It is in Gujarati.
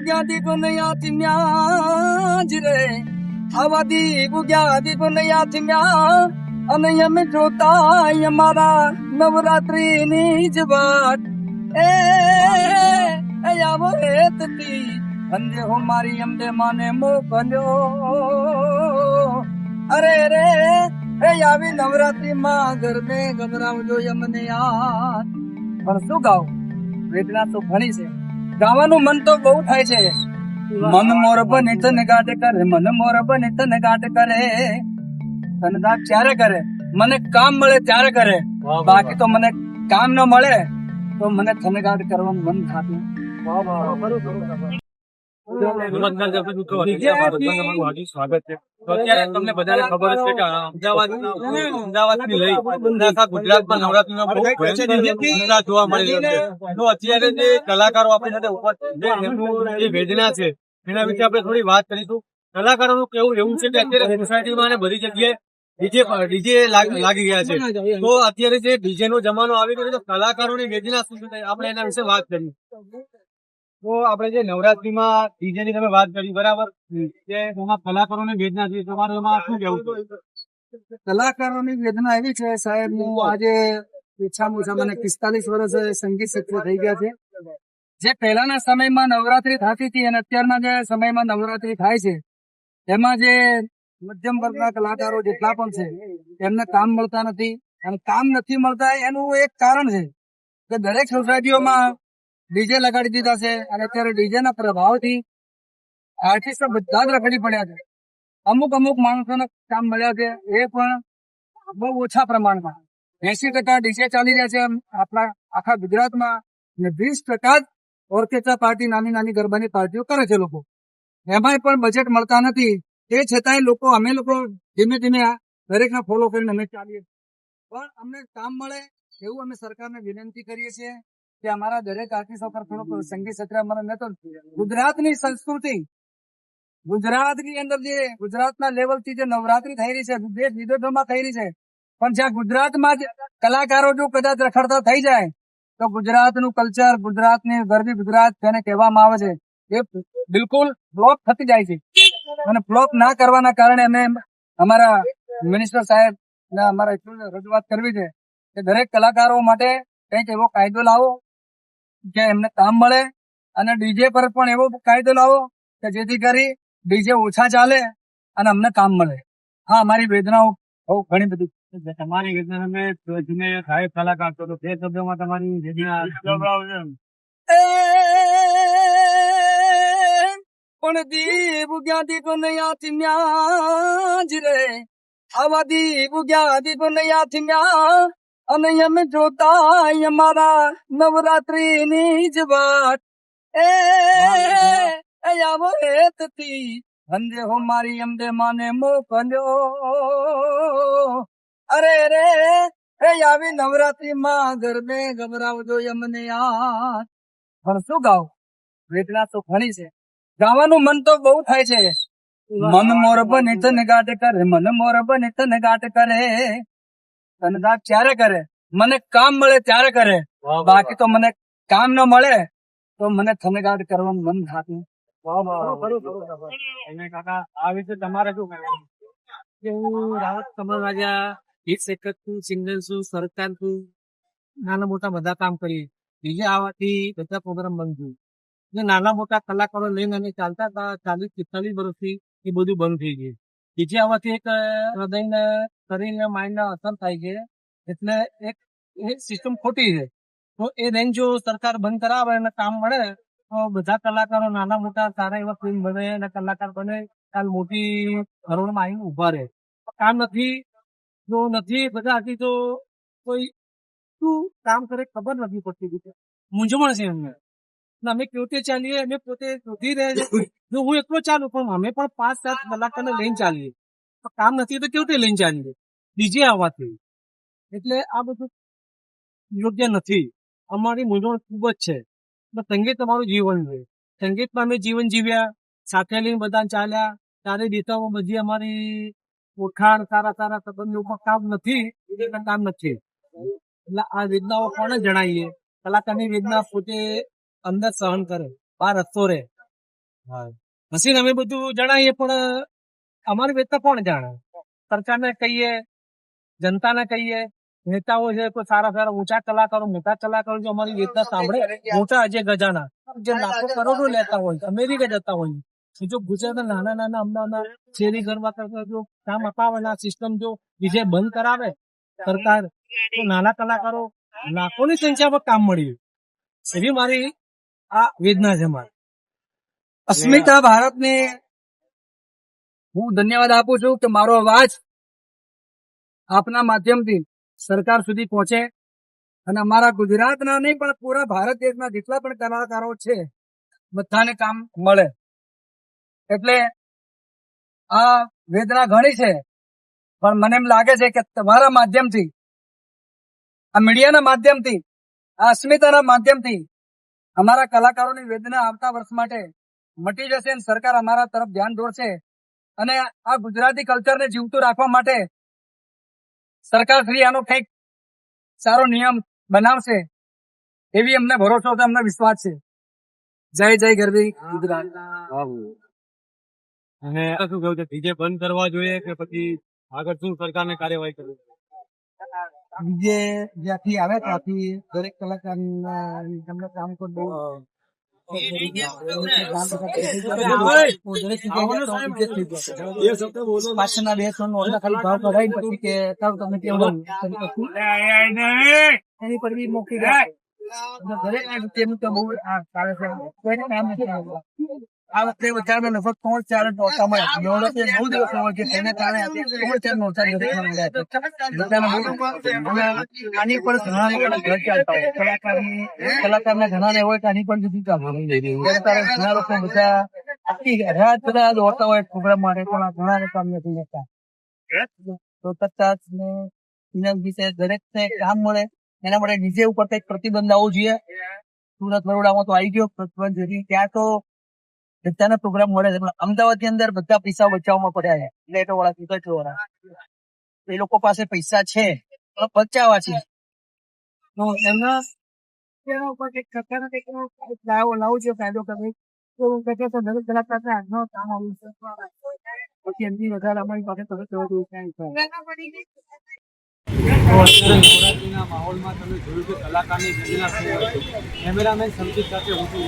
ગુગ્યાથી ગુનયા થિમ્યા જ રે આવાદી ગુગ્યાથી ગુનયા થિમ્યા અને અમે જોતા અમારા નવરાત્રી ની જ વાત એ આવો હેતથી અંધે હો મારી અંબે માને મોકલ્યો અરે રે એ આવી નવરાત્રી માં ગરબે ગભરાવજો અમને યાર પણ શું ગાવ વેદના તો ઘણી છે ગાવાનું મન તો બહુ થાય છે મન મોર બને તન ગાટ કરે મન મોર બને તન ગાટ કરે તનગાટ ક્યારે કરે મને કામ મળે ત્યારે કરે બાકી તો મને કામ ન મળે તો મને થનગાટ કરવાનું મન થતું સ્વાગત છે તો અત્યારે તમને બધાને ખબર છે કે અમદાવાદથી લઈ આખા ગુજરાતમાં નવરાત્રીનો બહુ ભયંકર જોવા મળી રહ્યો છે તો અત્યારે જે કલાકારો આપણી સાથે ઉપસ્થિત છે એમનું જે વેદના છે એના વિશે આપણે થોડી વાત કરીશું કલાકારોનું કેવું એવું છે કે અત્યારે સોસાયટીમાં અને બધી જગ્યાએ ડીજે લાગી ગયા છે તો અત્યારે જે ડીજે નો જમાનો આવી ગયો તો કલાકારોની વેદના શું છે આપણે એના વિશે વાત કરીએ તો આપણે જે નવરાત્રીમાં ડીજે ની તમે વાત કરી બરાબર કે એમાં કલાકારોની વેદના છે તમારે એમાં શું કેવું છે કલાકારોની વેદના એવી છે સાહેબ હું આજે ઓછામાં ઓછા મને 45 વર્ષ સંગીત ક્ષેત્રે થઈ ગયા છે જે પહેલાના સમયમાં નવરાત્રી થતી હતી અને અત્યારના જે સમયમાં નવરાત્રી થાય છે એમાં જે મધ્યમ વર્ગના કલાકારો જેટલા પણ છે એમને કામ મળતા નથી અને કામ નથી મળતા એનું એક કારણ છે કે દરેક સોસાયટીઓમાં ડીજે લગાડી દીધા છે અને અત્યારે ડીજે ના પ્રભાવથી આર્ટિસ્ટો બધા જ રખડી પડ્યા છે અમુક માણસોને કામ મળ્યા છે એ પણ બહુ ઓછા પ્રમાણમાં 80% ડીજે ચાલી રહ્યા છે આપણા આખા ગુજરાતમાં અને 20% જ ઓર્કેસ્ટ્રા પાર્ટી નાની ગરબાની પાર્ટીઓ કરે છે લોકો એમાંય પણ બજેટ મળતા નથી એ છતાંય લોકો અમે લોકો ધીમે ધીમે દરેકને ફોલો કરીને અમે ચાલીએ પણ અમને કામ મળે એવું અમે સરકારને વિનંતી કરીએ છીએ કે અમારા દરેક આર્ટિસ્ટો પર થોડોક સંગીત ક્ષેત્રે અમારે ન તો ગુજરાતની સંસ્કૃતિ ગુજરાતની અંદર જે ગુજરાતના લેવલથી જે નવરાત્રી થઈ રહી છે દેશ વિદેશોમાં થઈ રહી છે પણ જ્યાં ગુજરાતમાં જ કલાકારો જો કદાચ રખડતા થઈ જાય તો ગુજરાતનું કલ્ચર ગુજરાતની ગરબી ગુજરાત જેને કહેવામાં આવે છે એ બિલકુલ બ્લોક થતી જાય છે અને બ્લોક ના કરવાના કારણે અમે અમારા મિનિસ્ટર સાહેબ ને અમારે એટલું રજૂઆત કરવી છે કે દરેક કલાકારો માટે કંઈક એવો કાયદો લાવો કે એમને કામ મળે અને ડીજે પર પણ એવો કાયદો લાવો કે જેથી કરી ડીજે ઓછા ચાલે અને અમને કામ મળે હા અમારી વેદનાઓ બહુ ઘણી બધી તમારી વેદના તમે તમે સાહેબ કલાકાર છો તો તે શબ્દોમાં તમારી વેદના પણ દીપ ક્યાંથી કોનયા થિમ્યા જ રે આવા દીપ ક્યાંથી કોનયા થિમ્યા અને અમે જોતા અમારા નવરાત્રી ની જ વાત એ આવો હેતથી અંધે હો મારી અંબે માને મોકલ્યો અરે રે એ આવી નવરાત્રી માં ગરબે ગભરાવજો અમને યાર પણ શું ગાવ વેદના તો ઘણી છે ગાવાનું મન તો બહુ થાય છે મન મોર બને તન ગાટ કરે મન મોર બને તન ગાટ કરે તનગાટ ક્યારે કરે મને કામ મળે ત્યારે કરે બાકી તો મને કામ ન મળે તો મને થનગાટ કરવાનું મન થતું કાકા આ વિશે તમારે શું કહેવાનું કે હું રાહત સમાજ ગીત શેખર છું સિંગર છું સરકાર છું નાના મોટા બધા કામ કરીએ બીજે આવવાથી બધા પ્રોગ્રામ બંધ થયું જે નાના મોટા કલાકારો લઈને અમે ચાલતા હતા 40-45 વર્ષથી એ બધું બંધ થઈ ગયું બીજે આવવાથી એક હૃદયને શરીરને માઇન્ડને અસર થાય છે એટલે એક એ સિસ્ટમ ખોટી છે તો એ રેન્જ જો સરકાર બંધ કરાવે અને કામ મળે તો બધા કલાકારો નાના મોટા સારા એવા ફિલ્મ બને અને કલાકાર બને કાલ મોટી હરોળમાં આવીને ઉભા રહે કામ નથી જો નથી બધા હતી તો કોઈ શું કામ કરે ખબર નથી પડતી મૂંઝવણ છે એમને અમે પોતે ચાલીએ અમે પોતે શોધી રહ્યા છે જો હું એકલો ચાલુ પણ અમે પણ 5-7 કલાકારને લઈને ચાલીએ કામ નથી તો કેવી રીતે લઈને ચાલીએ બીજે આવવાથી એટલે આ બધું યોગ્ય નથી અમારી મૂંઝવણ ખૂબ જ છે સંગીત અમારું જીવન છે સંગીતમાં અમે જીવન જીવ્યા સાથે લઈને બધા ચાલ્યા ત્યારે દેખામાં બધી અમારી ઓળખાણ સારા સંબંધો કામ નથી કામ નથી એટલે આ વેદનાઓ કોને જણાવીએ કલાકારની વેદના પોતે અંદર સહન કરે બહાર હસતો રહે મશીન અમે બધું જણાવીએ પણ અમારી વેચતા કોણ જાણે? સરકારને કહીએ, જનતાને કહીએ, નેતાઓ છે કોઈ સારા સારા ઊંચા કલાકારો, મોટા કલાકારો જો અમારી વેચતા સાંભળે, મોટા અજય ગજાના જે લાખો કરોડો લેતા હોય, અમેરિકા જતા હોય, જો ગુજરાતના નાના નાના અમદાવાદના શેરી ઘરમાં કરતા જો કામ અપાવેલા સિસ્ટમ જો વિજય બંધ કરાવે સરકાર, તો નાના કલાકારો લાખોની સંખ્યામાં કામ મળ્યું. એવી મારી આ વેદના છે મારી. અસ્મિતા ભારતને હું ધન્યવાદ આપું છું કે મારો અવાજ આપના માધ્યમથી સરકાર સુધી પહોંચે અને અમારા ગુજરાતના નહીં પણ પૂરા ભારત દેશના જેટલા પણ કલાકારો છે બધાને કામ મળે. એટલે આ વેદના ઘણી છે, પણ મને એમ લાગે છે કે તમારા માધ્યમથી, આ મીડિયાના માધ્યમથી, આ અસ્મિતાના માધ્યમથી અમારા કલાકારોની વેદના આવતા વર્ષ માટે મટી જશે અને સરકાર અમારા તરફ ધ્યાન દોરશે અને આ ગુજરાતી કલ્ચરને જીવતું રાખવા માટે સરકાર શ્રી આનો કંઈક સારો નિયમ બનાવશે એવી અમને ભરોસો છે, અમને વિશ્વાસ છે. જય જય ગરવી ગુજરાત. અને શું કેવું છે, ડીજે બંધ કરવા જોઈએ કે પછી આગળ શું સરકારને કાર્યવાહી કરવી? ડીજે જ્યાંથી આવે ત્યાંથી દરેક કલાકાર તમને કામ તો બહુ પાછળના 2 ખાલી ભાવ કઢાઈ પછી કે તમે કેવું એની પર બી મોકલી જાય. દરેક તેનું તો બહુ ચાલે છે. કોઈને કામ નથી આવતું. આ વખતે વધારે લગભગ 3-4 નોટા મળ્યા. 9 દિવસ હોય કે તેને કારણે 3-4 નોટા દરેકને મળ્યા છે. આની પર ઘણા લોકોના ઘર ચાલતા હોય. કલાકારને ઘણા ને હોય કે આની પર જુદી કામ ઘણા લોકો બધા આખી રાત બધા દોડતા હોય પ્રોગ્રામ માટે, પણ ઘણા કામ નથી લેતા. તો કચ્છ ને એના વિશે દરેકને કામ મળે એના માટે ડીજે ઉપર કઈક પ્રતિબંધ આવવો જોઈએ. સુરત બરોડામાં તો આવી ગયો પ્રતિબંધ, જેથી ત્યાં તો બધાને પ્રોગ્રામ મળે છે, પણ અમદાવાદ ની અંદર બધા પૈસા બચાવવામાં પડ્યા છે. ફ્લેટો વાળા, ટિકટો વાળા, એ લોકો પાસે પૈસા છે પણ બચાવવા છે. તો એમના તેના ઉપર કંઈક સરકારને કંઈક લાવવો જોઈએ કાયદો કરે. તો દરેક કલાકારને આજનો કામ આવ્યું છે, પછી એમની વધારે અમારી પાસે તો નવરાત્રીના માહોલમાં તમે જોયું કે કલાકારની વેદના શું હતી. કેમેરામેન સંગીત સાથે હું છું.